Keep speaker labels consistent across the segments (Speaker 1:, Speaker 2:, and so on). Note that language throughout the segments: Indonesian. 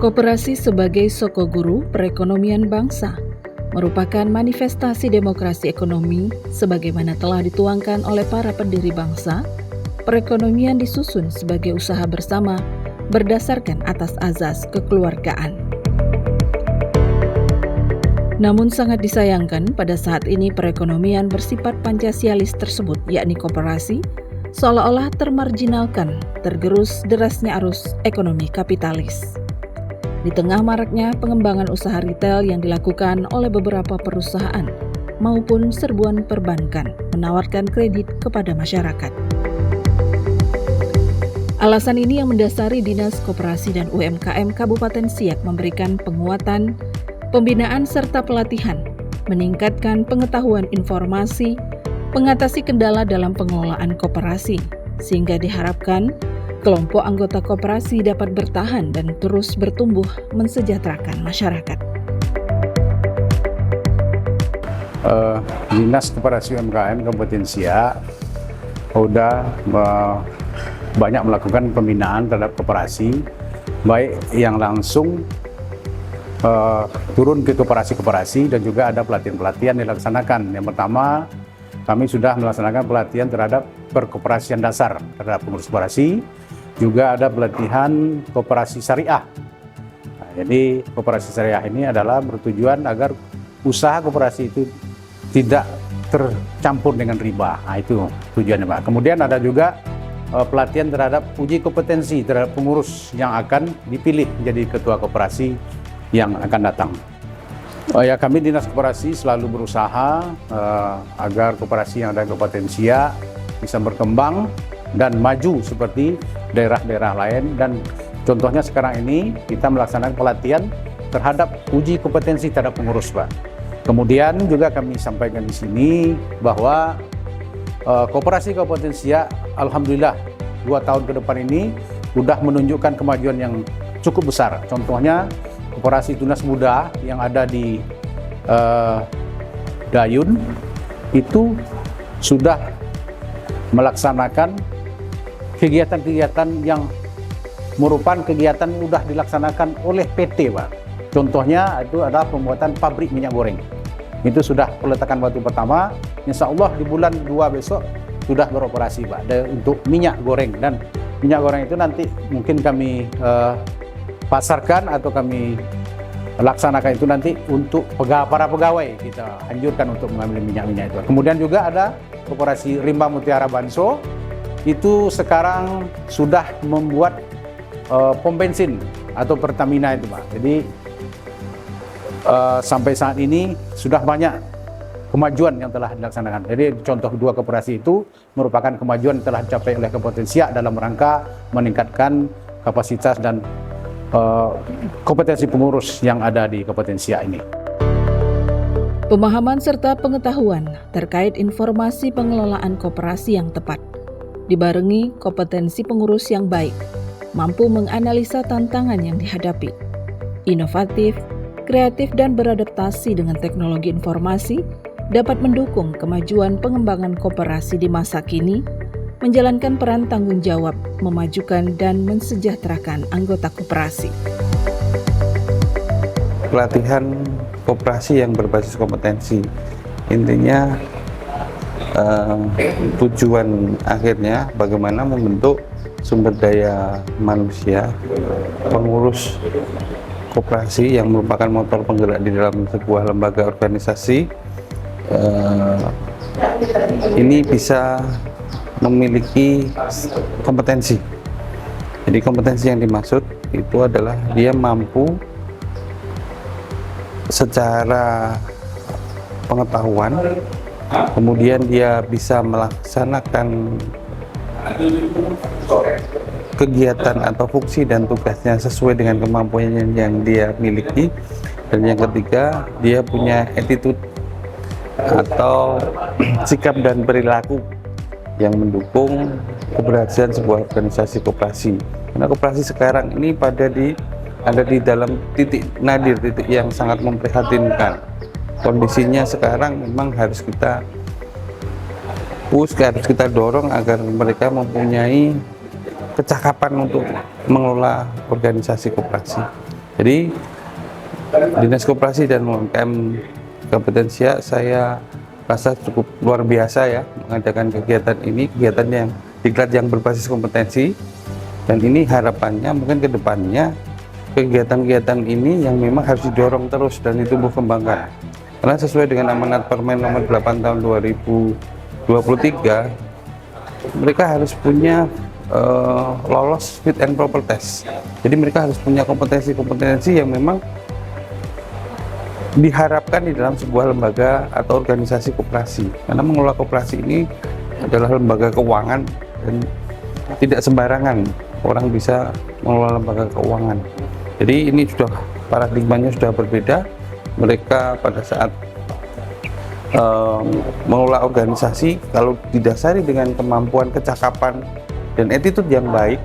Speaker 1: Koperasi sebagai sokoguru perekonomian bangsa merupakan manifestasi demokrasi ekonomi sebagaimana telah dituangkan oleh para pendiri bangsa. Perekonomian disusun sebagai usaha bersama berdasarkan atas azas kekeluargaan. Namun sangat disayangkan pada saat ini perekonomian bersifat Pancasialis tersebut, yakni koperasi, seolah-olah termarginalkan, tergerus derasnya arus ekonomi kapitalis. Di tengah maraknya pengembangan usaha retail yang dilakukan oleh beberapa perusahaan maupun serbuan perbankan menawarkan kredit kepada masyarakat. Alasan ini yang mendasari Dinas Koperasi dan UMKM Kabupaten Siak memberikan penguatan, pembinaan serta pelatihan, meningkatkan pengetahuan informasi, mengatasi kendala dalam pengelolaan koperasi, sehingga diharapkan kelompok anggota koperasi dapat bertahan dan terus bertumbuh mensejahterakan masyarakat.
Speaker 2: Dinas Koperasi UMKM Kabupaten Siak sudah banyak melakukan pembinaan terhadap koperasi, baik yang langsung turun ke koperasi-koperasi dan juga ada pelatihan-pelatihan dilaksanakan. Yang pertama, kami sudah melaksanakan pelatihan terhadap perkoperasian dasar terhadap pengurus koperasi, juga ada pelatihan koperasi syariah. Nah, jadi koperasi syariah ini adalah bertujuan agar usaha koperasi itu tidak tercampur dengan riba. Nah, itu tujuannya, Pak. Kemudian ada juga pelatihan terhadap uji kompetensi terhadap pengurus yang akan dipilih menjadi ketua koperasi yang akan datang. Ya, kami Dinas Koperasi selalu berusaha agar koperasi yang ada di Kabupaten Siak bisa berkembang dan maju seperti daerah-daerah lain. Dan contohnya sekarang ini kita melaksanakan pelatihan terhadap uji kompetensi terhadap pengurus, Pak. Kemudian juga kami sampaikan di sini bahwa Koperasi Kabupaten Siak, alhamdulillah 2 tahun ke depan ini sudah menunjukkan kemajuan yang cukup besar. Contohnya Koperasi Tunas Muda yang ada di Dayun itu sudah melaksanakan kegiatan-kegiatan yang merupakan kegiatan yang sudah dilaksanakan oleh PT, Pak. Contohnya itu adalah pembuatan pabrik minyak goreng. Itu sudah peletakan batu pertama, insya Allah di bulan 2 besok sudah beroperasi, Pak, untuk minyak goreng. Dan minyak goreng itu nanti mungkin kami pasarkan atau kami laksanakan itu nanti untuk para pegawai, kita anjurkan untuk mengambil minyak-minyak itu. Kemudian juga ada Koperasi Rimba Mutiara Banso, itu sekarang sudah membuat pom bensin atau Pertamina itu, Pak. Jadi sampai saat ini sudah banyak kemajuan yang telah dilaksanakan. Jadi contoh 2 koperasi itu merupakan kemajuan yang telah dicapai oleh Kabupaten Siak dalam rangka meningkatkan kapasitas dan kompetensi pengurus yang ada di Kabupaten Siak ini.
Speaker 1: Pemahaman serta pengetahuan terkait informasi pengelolaan koperasi yang tepat, dibarengi kompetensi pengurus yang baik, mampu menganalisa tantangan yang dihadapi, inovatif, kreatif dan beradaptasi dengan teknologi informasi dapat mendukung kemajuan pengembangan koperasi di masa kini, menjalankan peran tanggung jawab, memajukan dan mensejahterakan anggota koperasi.
Speaker 3: Pelatihan koperasi yang berbasis kompetensi, intinya tujuan akhirnya bagaimana membentuk sumber daya manusia pengurus koperasi yang merupakan motor penggerak di dalam sebuah lembaga organisasi ini bisa memiliki kompetensi. Jadi kompetensi yang dimaksud itu adalah dia mampu secara pengetahuan, kemudian dia bisa melaksanakan kegiatan atau fungsi dan tugasnya sesuai dengan kemampuannya yang dia miliki. Dan yang ketiga, dia punya attitude atau sikap dan perilaku yang mendukung keberhasilan sebuah organisasi koperasi. Karena koperasi sekarang ini ada di dalam titik nadir, titik yang sangat memprihatinkan. Kondisinya sekarang memang harus kita push, harus kita dorong agar mereka mempunyai kecakapan untuk mengelola organisasi koperasi. Jadi Dinas Koperasi dan UMKM Kabupaten Siak saya rasa cukup luar biasa ya mengadakan kegiatan ini, kegiatan yang diklat yang berbasis kompetensi, dan ini harapannya mungkin ke depannya kegiatan-kegiatan ini yang memang harus didorong terus dan ditumbuh kembangkan. Karena sesuai dengan amanat Permen nomor 8 tahun 2023, mereka harus punya lolos fit and proper test. Jadi mereka harus punya kompetensi-kompetensi yang memang diharapkan di dalam sebuah lembaga atau organisasi koperasi. Karena mengelola koperasi ini adalah lembaga keuangan dan tidak sembarangan orang bisa mengelola lembaga keuangan. Jadi ini sudah paradigmanya sudah berbeda. Mereka pada saat mengelola organisasi, kalau didasari dengan kemampuan, kecakapan, dan attitude yang baik,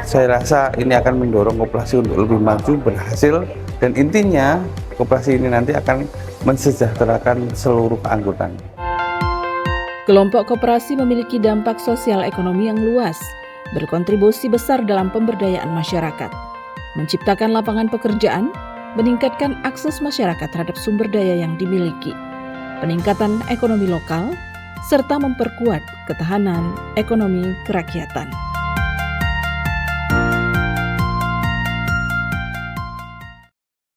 Speaker 3: saya rasa ini akan mendorong koperasi untuk lebih maju, berhasil, dan intinya koperasi ini nanti akan mensejahterakan seluruh anggotanya.
Speaker 1: Kelompok koperasi memiliki dampak sosial ekonomi yang luas, berkontribusi besar dalam pemberdayaan masyarakat, menciptakan lapangan pekerjaan, meningkatkan akses masyarakat terhadap sumber daya yang dimiliki, peningkatan ekonomi lokal, serta memperkuat ketahanan ekonomi kerakyatan.